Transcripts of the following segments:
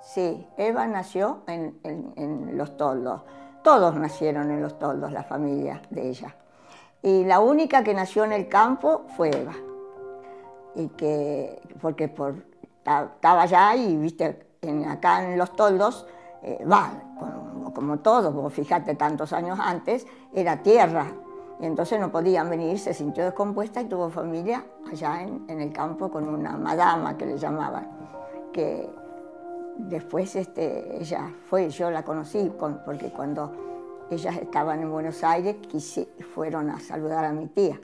Sí, Eva nació en Los Toldos. Todos nacieron en Los Toldos, la familia de ella. Y la única que nació en el campo fue Eva. Y porque estaba allá y, viste, acá en Los Toldos, como todos, vos fíjate, tantos años antes, era tierra. Y entonces no podían venir, se sintió descompuesta y tuvo familia allá en el campo con una madama que le llamaban, que después ella fue, yo la conocí, porque cuando ellas estaban en Buenos Aires fueron a saludar a mi tía,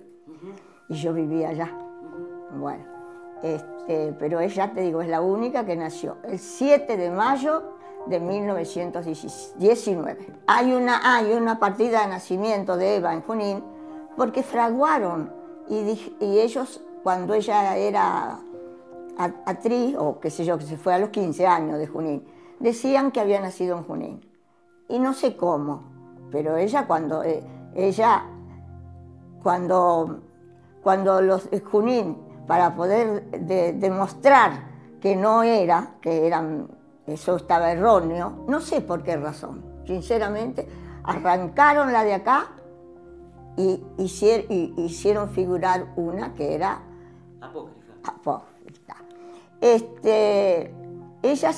y yo vivía allá. Bueno, pero ella, te digo, es la única que nació el 7 de mayo de 1919. Hay una partida de nacimiento de Eva en Junín, porque fraguaron, y ellos, cuando ella era actriz, o qué sé yo, que se fue a los 15 años de Junín, decían que había nacido en Junín. Y no sé cómo, pero ella cuando los Junín, para poder demostrar que no era, eso estaba erróneo, no sé por qué razón, sinceramente, arrancaron la de acá y hicieron figurar una que era apócrifa. Ella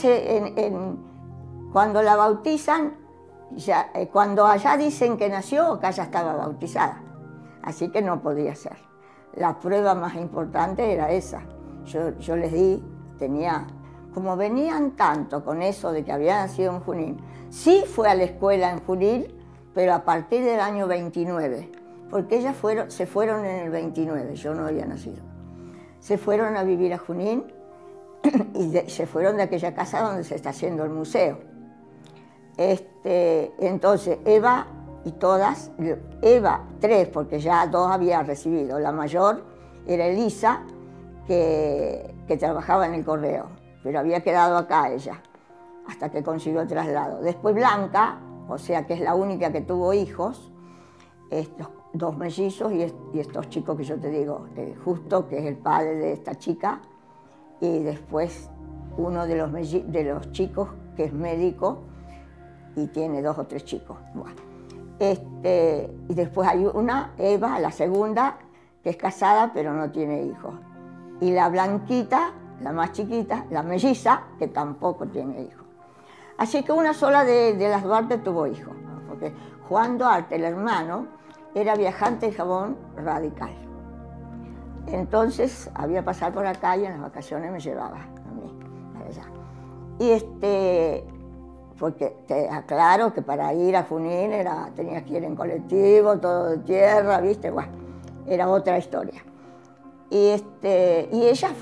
cuando la bautizan, cuando allá dicen que nació, acá ya estaba bautizada, así que no podía ser. La prueba más importante era esa. Yo les di, como venían tanto con eso de que había nacido en Junín, sí fue a la escuela en Junín, pero a partir del año 29, porque ellas se fueron en el 29, yo no había nacido. Se fueron a vivir a Junín y se fueron de aquella casa donde se está haciendo el museo. Entonces Eva y todas, Eva 3, porque ya 2 había recibido, la mayor era Elisa, que trabajaba en el correo, pero había quedado acá ella, hasta que consiguió el traslado. Después Blanca, o sea que es la única que tuvo hijos, estos 2 mellizos y estos chicos que yo te digo, Justo, que es el padre de esta chica, y después uno de los chicos que es médico y tiene 2 o 3 chicos. Bueno, y después hay una, Eva, la segunda, que es casada pero no tiene hijos. Y la Blanquita, la más chiquita, la melliza, que tampoco tiene hijos. Así que una sola de las Duarte tuvo hijos, ¿no? Porque Juan Duarte, el hermano, era viajante de jabón radical. Entonces había pasado por acá y en las vacaciones me llevaba a mí para allá. Porque te aclaro que para ir a Junín tenías que ir en colectivo, todo de tierra, ¿viste? Bueno, era otra historia. Y ellas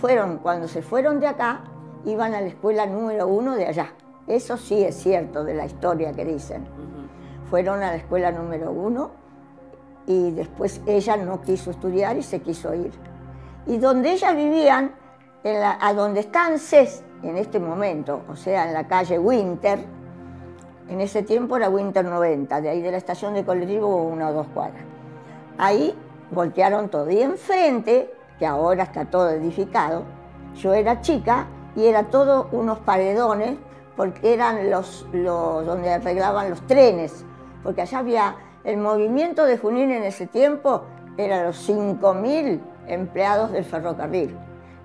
cuando se fueron de acá, iban a la escuela número 1 de allá. Eso sí es cierto de la historia que dicen. Fueron a la escuela número 1 y después ella no quiso estudiar y se quiso ir. Y donde ellas vivían, a donde está ANSES en este momento, o sea, en la calle Winter, en ese tiempo era Winter 90, de ahí de la estación de colectivo 1 o 2 cuadras. Ahí voltearon todo. Y enfrente, que ahora está todo edificado, yo era chica y era todo unos paredones, porque eran donde arreglaban los trenes, porque allá había el movimiento de Junín en ese tiempo, eran los 5.000 empleados del ferrocarril,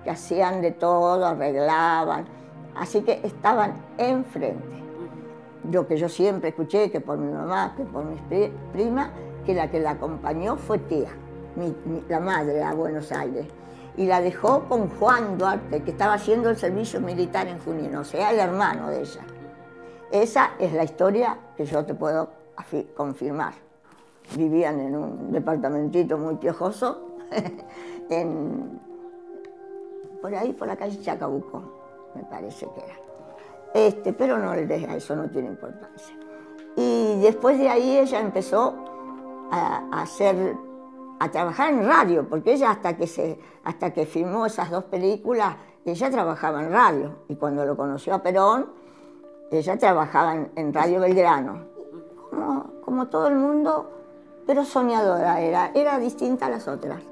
que hacían de todo, arreglaban, así que estaban enfrente. Lo que yo siempre escuché, que por mi mamá, que por mis primas, que la acompañó fue tía, la madre, a Buenos Aires, y la dejó con Juan Duarte, que estaba haciendo el servicio militar en Junín, o sea, el hermano de ella. Esa es la historia que yo te puedo confirmar. Vivían en un departamentito muy piojoso, por ahí, por la calle Chacabuco, me parece que era. Pero no le deja, eso no tiene importancia. Y después de ahí ella empezó a trabajar en radio, porque ella hasta que filmó esas 2 películas, ella trabajaba en radio. Y cuando lo conoció a Perón, ella trabajaba en Radio Belgrano. Como todo el mundo, pero soñadora era distinta a las otras.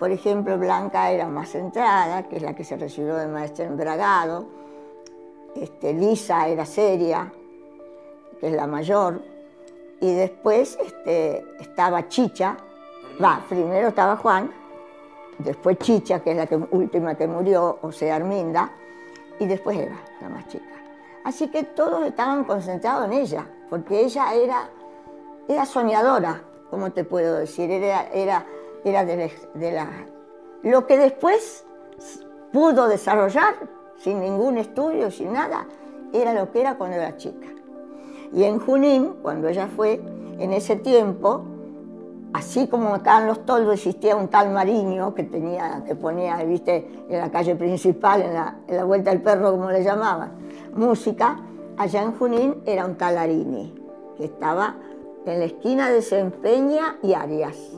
por ejemplo, Blanca era más centrada, que es la que se recibió de maestra en Bragado. Lisa era seria, que es la mayor. Y después estaba Chicha. Primero estaba Juan, después Chicha, que es la última que murió, o sea, Arminda, y después Eva, la más chica. Así que todos estaban concentrados en ella, porque ella era soñadora, como te puedo decir, era lo que después pudo desarrollar sin ningún estudio, sin nada, era lo que era cuando era chica. Y en Junín, cuando ella fue, en ese tiempo, así como acá en Los Toldos existía un tal Mariño que ponía, viste, en la calle principal, en la Vuelta del Perro, como le llamaban, música, allá en Junín era un tal Arini, que estaba en la esquina de Sempeña y Arias.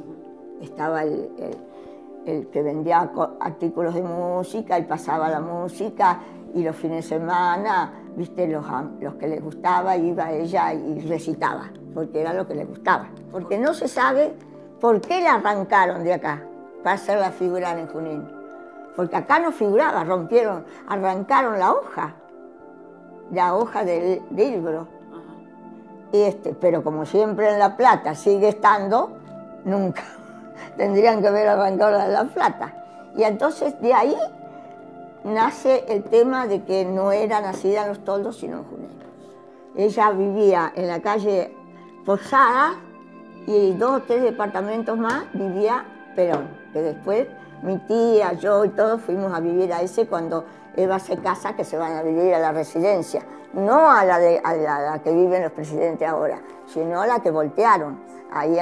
Estaba el que vendía artículos de música y pasaba la música, y los fines de semana, viste, los que les gustaba, iba ella y recitaba, porque era lo que les gustaba. Porque no se sabe por qué la arrancaron de acá para hacerla figurar en Junín. Porque acá no figuraba, arrancaron la hoja del libro. Pero como siempre en La Plata sigue estando, nunca tendrían que haber arrancado la Plata. Y entonces de ahí nace el tema de que no era nacida en Los Toldos, sino en Junín. Ella vivía en la calle Posada, y 2 o 3 departamentos más vivía Perón, que después mi tía, yo y todos fuimos a vivir a ese cuando Eva se casa, que se van a vivir a la residencia, no a la que viven los presidentes ahora, sino a la que voltearon, ahí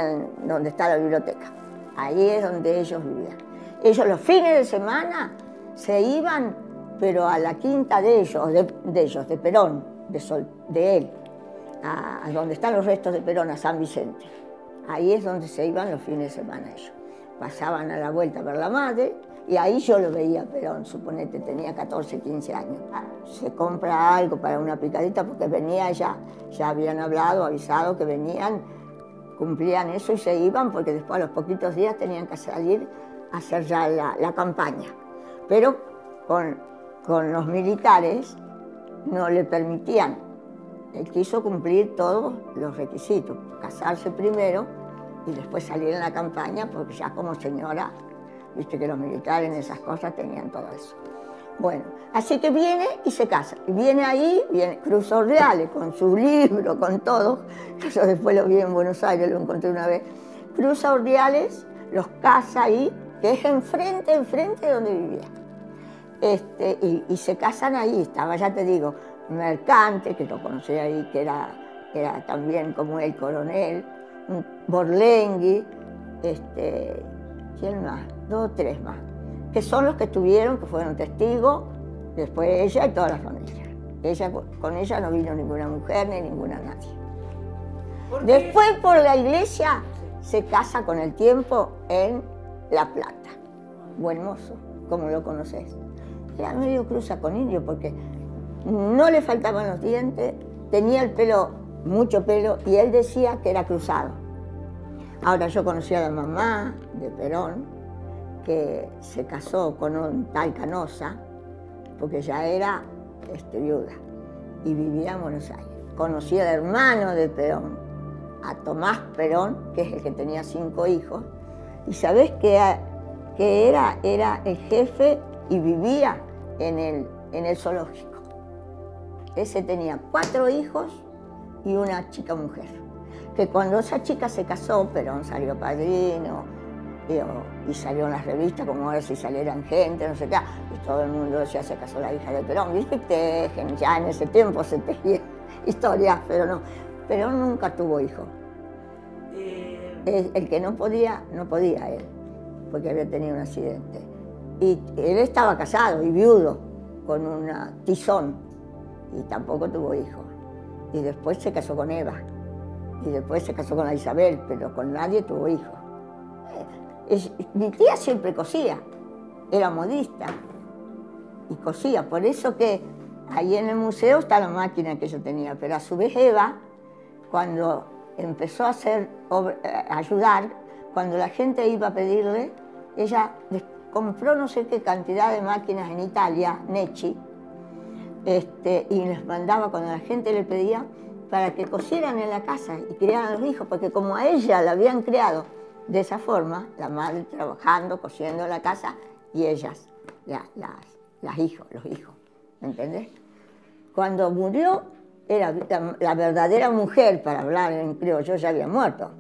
donde está la biblioteca. Ahí es donde ellos vivían. Ellos los fines de semana se iban, pero a la quinta de Perón, de él, a donde están los restos de Perón, a San Vicente. Ahí es donde se iban los fines de semana ellos. Pasaban a la vuelta a ver la madre, y ahí yo lo veía a Perón, suponete, tenía 14, 15 años. Se compra algo para una picadita, porque venía ya habían hablado, avisado que venían, cumplían eso y se iban, porque después a los poquitos días tenían que salir a hacer ya la campaña. Pero con los militares no le permitían. Él quiso cumplir todos los requisitos, casarse primero y después salir en la campaña, porque ya como señora, viste que los militares en esas cosas tenían todo eso. Bueno, así que viene y se casa. Y viene ahí, cruza Ordiales con su libro, con todo. Yo después lo vi en Buenos Aires, lo encontré una vez. Cruza Ordiales, los casa ahí, que es enfrente de donde vivía. Y se casan ahí, estaba, ya te digo, Mercante, que lo conocí ahí, que era también como el coronel, Borlengui, ¿quién más? 2 o 3 más, que son los que fueron testigos, después ella y toda la familia. Con ella no vino ninguna mujer ni ninguna nadie. Después por la iglesia se casa con el tiempo en La Plata. Buen mozo, como lo conoces. Era medio cruza con indio porque no le faltaban los dientes, tenía el pelo, mucho pelo, y él decía que era cruzado. Ahora yo conocí a la mamá de Perón, que se casó con un tal Canosa, porque ya era viuda, y vivía en Buenos Aires. Conocí al hermano de Perón, a Tomás Perón, que es el que tenía 5 hijos, y ¿sabés qué era? Era el jefe y vivía en el zoológico. Ese tenía 4 hijos y una chica mujer. Que cuando esa chica se casó, Perón salió padrino, y salió en las revistas, como ahora si salieran gente, no sé qué, y todo el mundo decía, se casó la hija de Perón. Viste, tejen, ya en ese tiempo se tejían historias, pero no. Perón nunca tuvo hijos. El que no podía él, porque había tenido un accidente. Y él estaba casado y viudo con una Tizón, y tampoco tuvo hijos. Y después se casó con Eva, y después se casó con la Isabel, pero con nadie tuvo hijos. Mi tía siempre cosía, era modista, y cosía, por eso que ahí en el museo está la máquina que yo tenía, pero a su vez Eva, cuando empezó a ayudar, cuando la gente iba a pedirle, ella compró no sé qué cantidad de máquinas en Italia, Necci, y les mandaba cuando la gente le pedía para que cosieran en la casa y criaran a los hijos, porque como a ella la habían criado de esa forma, la madre trabajando, cosiendo en la casa, y ellas, los hijos, ¿me entendés? Cuando murió, era la verdadera mujer, para hablar en criollo, ya había muerto.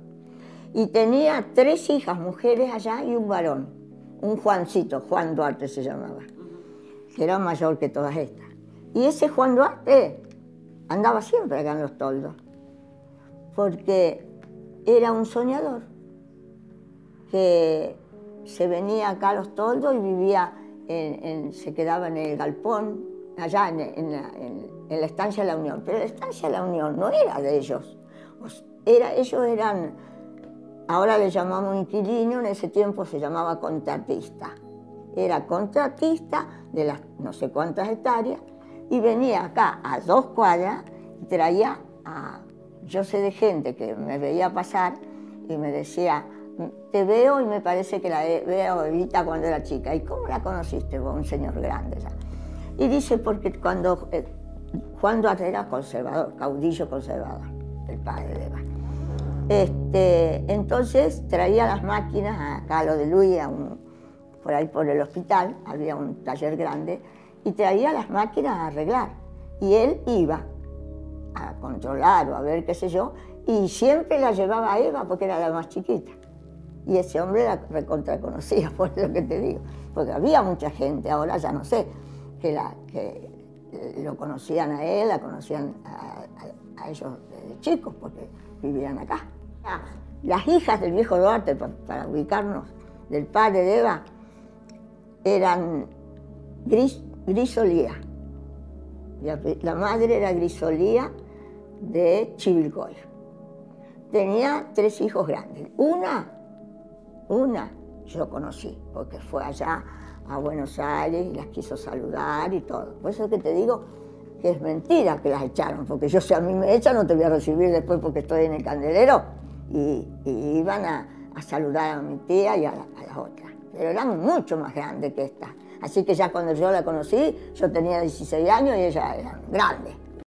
Y tenía 3 hijas mujeres allá y un varón, un Juancito, Juan Duarte se llamaba, que era mayor que todas estas. Y ese Juan Duarte andaba siempre acá en Los Toldos, porque era un soñador que se venía acá a Los Toldos y vivía, se quedaba en el galpón, allá en la Estancia de la Unión. Pero la Estancia de la Unión no era de ellos. Ellos eran, ahora le llamamos inquilino, en ese tiempo se llamaba contratista. Era contratista de las no sé cuántas hectáreas y venía acá a 2 cuadras y traía yo sé de gente que me veía pasar y me decía, te veo y me parece que la veo a Evita cuando era chica. ¿Y cómo la conociste vos, un señor grande ya? Y dice, porque cuando Juan Duarte era conservador, caudillo conservador, el padre de Eva. Entonces traía las máquinas acá a lo de Luis, por ahí por el hospital, había un taller grande, y traía las máquinas a arreglar. Y él iba a controlar o a ver qué sé yo, y siempre la llevaba a Eva porque era la más chiquita. Y ese hombre la recontra conocía, por lo que te digo, porque había mucha gente, ahora ya no sé, que lo conocían a él, la conocían a ellos desde chicos, porque vivían acá. Las hijas del viejo Duarte, para ubicarnos, del padre de Eva, eran Grisolía. La madre era Grisolía de Chivilcoy. Tenía 3 hijos grandes. Una yo conocí, porque fue allá a Buenos Aires y las quiso saludar y todo. Por eso es que te digo que es mentira que las echaron, porque yo, si a mí me echan, no te voy a recibir después porque estoy en el candelero. Y iban a saludar a mi tía y a las otras. Pero eran mucho más grandes que esta. Así que ya cuando yo la conocí, yo tenía 16 años y ella era grande.